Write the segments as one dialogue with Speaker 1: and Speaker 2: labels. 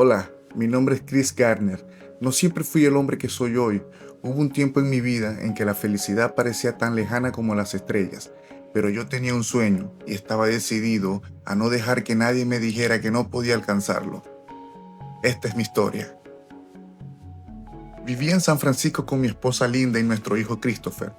Speaker 1: Hola, mi nombre es Chris Gardner. No siempre fui el hombre que soy hoy. Hubo un tiempo en mi vida en que la felicidad parecía tan lejana como las estrellas, pero yo tenía un sueño y estaba decidido a no dejar que nadie me dijera que no podía alcanzarlo. Esta es mi historia. Vivía en San Francisco con mi esposa Linda y nuestro hijo Christopher.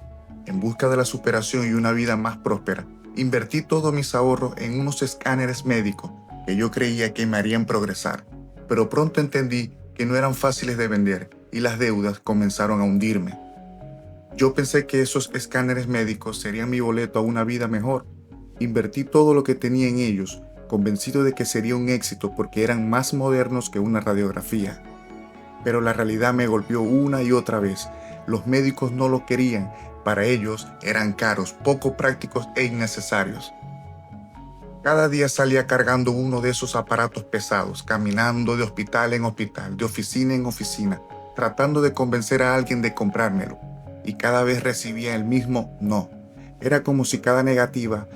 Speaker 1: En busca de la superación y una vida más próspera, invertí todos mis ahorros en unos escáneres médicos que yo creía que me harían progresar, pero pronto entendí que no eran fáciles de vender y las deudas comenzaron a hundirme. Yo pensé que esos escáneres médicos serían mi boleto a una vida mejor. Invertí todo lo que tenía en ellos, convencido de que sería un éxito porque eran más modernos que una radiografía. Pero la realidad me golpeó una y otra vez. Los médicos no lo querían. Para ellos eran caros, poco prácticos e innecesarios. Cada día salía cargando uno de esos aparatos pesados, caminando de hospital en hospital, de oficina en oficina, tratando de convencer a alguien de comprármelo. Y cada vez recibía el mismo no. Era como si cada negativa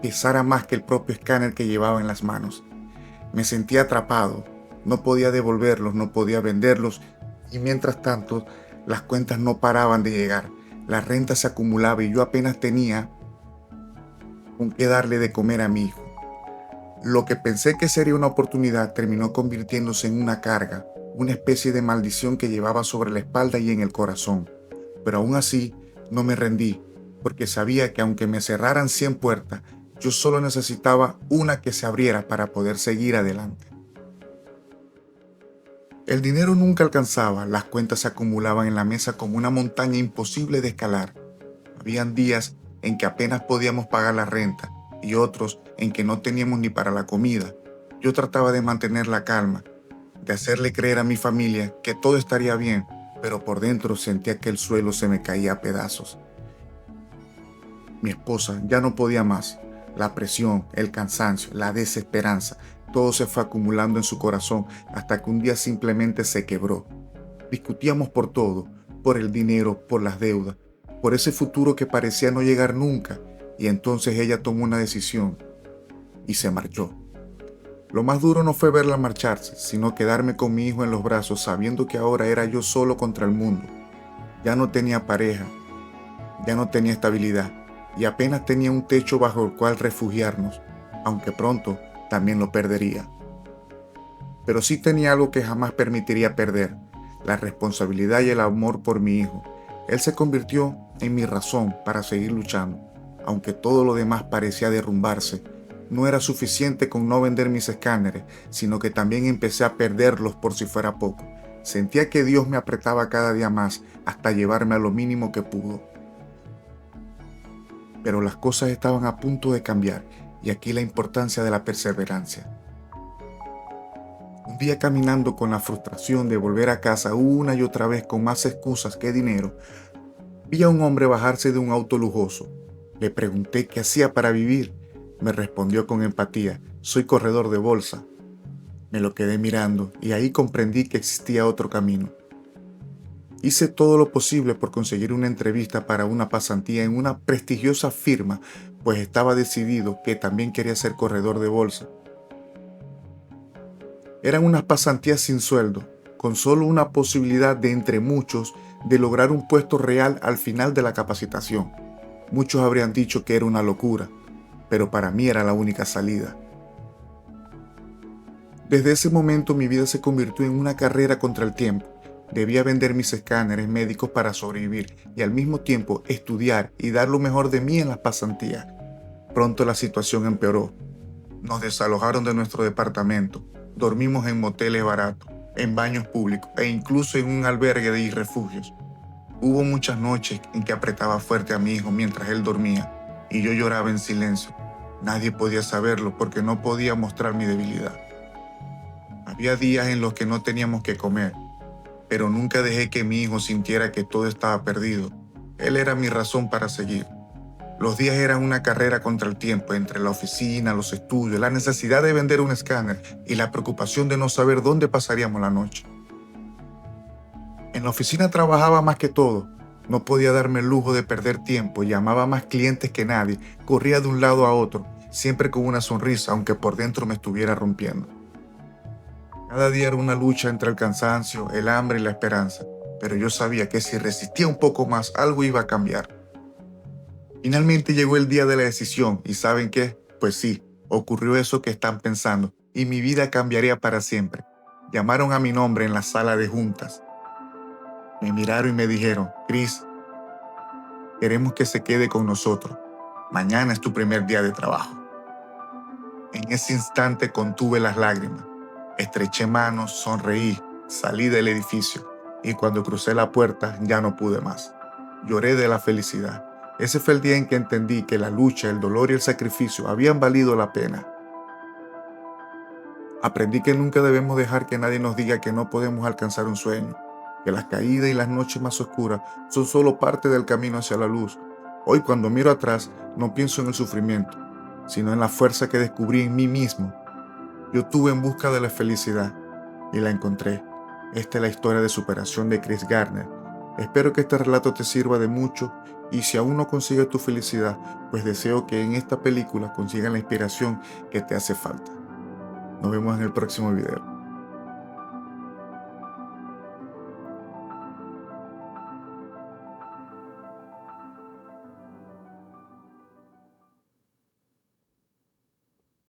Speaker 1: pesara más que el propio escáner que llevaba en las manos. Me sentía atrapado. No podía devolverlos, no podía venderlos. Y mientras tanto, las cuentas no paraban de llegar. La renta se acumulaba y yo apenas tenía con qué darle de comer a mi hijo. Lo que pensé que sería una oportunidad terminó convirtiéndose en una carga, una especie de maldición que llevaba sobre la espalda y en el corazón. Pero aún así, no me rendí, porque sabía que aunque me cerraran 100 puertas, yo solo necesitaba una que se abriera para poder seguir adelante. El dinero nunca alcanzaba, las cuentas se acumulaban en la mesa como una montaña imposible de escalar. Habían días en que apenas podíamos pagar la renta y otros en que no teníamos ni para la comida. Yo trataba de mantener la calma, de hacerle creer a mi familia que todo estaría bien, pero por dentro sentía que el suelo se me caía a pedazos. Mi esposa ya no podía más. La presión, el cansancio, la desesperanza, todo se fue acumulando en su corazón hasta que un día simplemente se quebró. Discutíamos por todo, por el dinero, por las deudas, por ese futuro que parecía no llegar nunca, y entonces ella tomó una decisión y se marchó. Lo más duro no fue verla marcharse, sino quedarme con mi hijo en los brazos sabiendo que ahora era yo solo contra el mundo. Ya no tenía pareja, ya no tenía estabilidad y apenas tenía un techo bajo el cual refugiarnos, aunque pronto también lo perdería. Pero sí tenía algo que jamás permitiría perder: la responsabilidad y el amor por mi hijo. Él se convirtió en mi razón para seguir luchando. Aunque todo lo demás parecía derrumbarse, no era suficiente con no vender mis escáneres, sino que también empecé a perderlos por si fuera poco. Sentía que Dios me apretaba cada día más hasta llevarme a lo mínimo que pudo. Pero las cosas estaban a punto de cambiar, y aquí la importancia de la perseverancia. Un día, caminando con la frustración de volver a casa una y otra vez con más excusas que dinero, vi a un hombre bajarse de un auto lujoso. Le pregunté qué hacía para vivir. Me respondió con empatía: soy corredor de bolsa. Me lo quedé mirando y ahí comprendí que existía otro camino. Hice todo lo posible por conseguir una entrevista para una pasantía en una prestigiosa firma, pues estaba decidido que también quería ser corredor de bolsa. Eran unas pasantías sin sueldo, con solo una posibilidad de entre muchos de lograr un puesto real al final de la capacitación. Muchos habrían dicho que era una locura, pero para mí era la única salida. Desde ese momento mi vida se convirtió en una carrera contra el tiempo. Debía vender mis escáneres médicos para sobrevivir y al mismo tiempo estudiar y dar lo mejor de mí en las pasantías. Pronto la situación empeoró. Nos desalojaron de nuestro departamento. Dormimos en moteles baratos, en baños públicos e incluso en un albergue de refugios. Hubo muchas noches en que apretaba fuerte a mi hijo mientras él dormía y yo lloraba en silencio. Nadie podía saberlo porque no podía mostrar mi debilidad. Había días en los que no teníamos que comer, pero nunca dejé que mi hijo sintiera que todo estaba perdido. Él era mi razón para seguir. Los días eran una carrera contra el tiempo, entre la oficina, los estudios, la necesidad de vender un escáner y la preocupación de no saber dónde pasaríamos la noche. En la oficina trabajaba más que todo. No podía darme el lujo de perder tiempo, llamaba a más clientes que nadie, corría de un lado a otro, siempre con una sonrisa, aunque por dentro me estuviera rompiendo. Cada día era una lucha entre el cansancio, el hambre y la esperanza, pero yo sabía que si resistía un poco más, algo iba a cambiar. Finalmente llegó el día de la decisión y ¿saben qué? Pues sí, ocurrió eso que están pensando y mi vida cambiaría para siempre. Llamaron a mi nombre en la sala de juntas. Me miraron y me dijeron, Chris, queremos que se quede con nosotros. Mañana es tu primer día de trabajo. En ese instante contuve las lágrimas. Estreché manos, sonreí, salí del edificio y cuando crucé la puerta ya no pude más. Lloré de la felicidad. Ese fue el día en que entendí que la lucha, el dolor y el sacrificio habían valido la pena. Aprendí que nunca debemos dejar que nadie nos diga que no podemos alcanzar un sueño, que las caídas y las noches más oscuras son solo parte del camino hacia la luz. Hoy cuando miro atrás no pienso en el sufrimiento, sino en la fuerza que descubrí en mí mismo. Yo estuve en busca de la felicidad y la encontré. Esta es la historia de superación de Chris Gardner. Espero que este relato te sirva de mucho y si aún no consigues tu felicidad, pues deseo que en esta película consigas la inspiración que te hace falta. Nos vemos en el próximo video.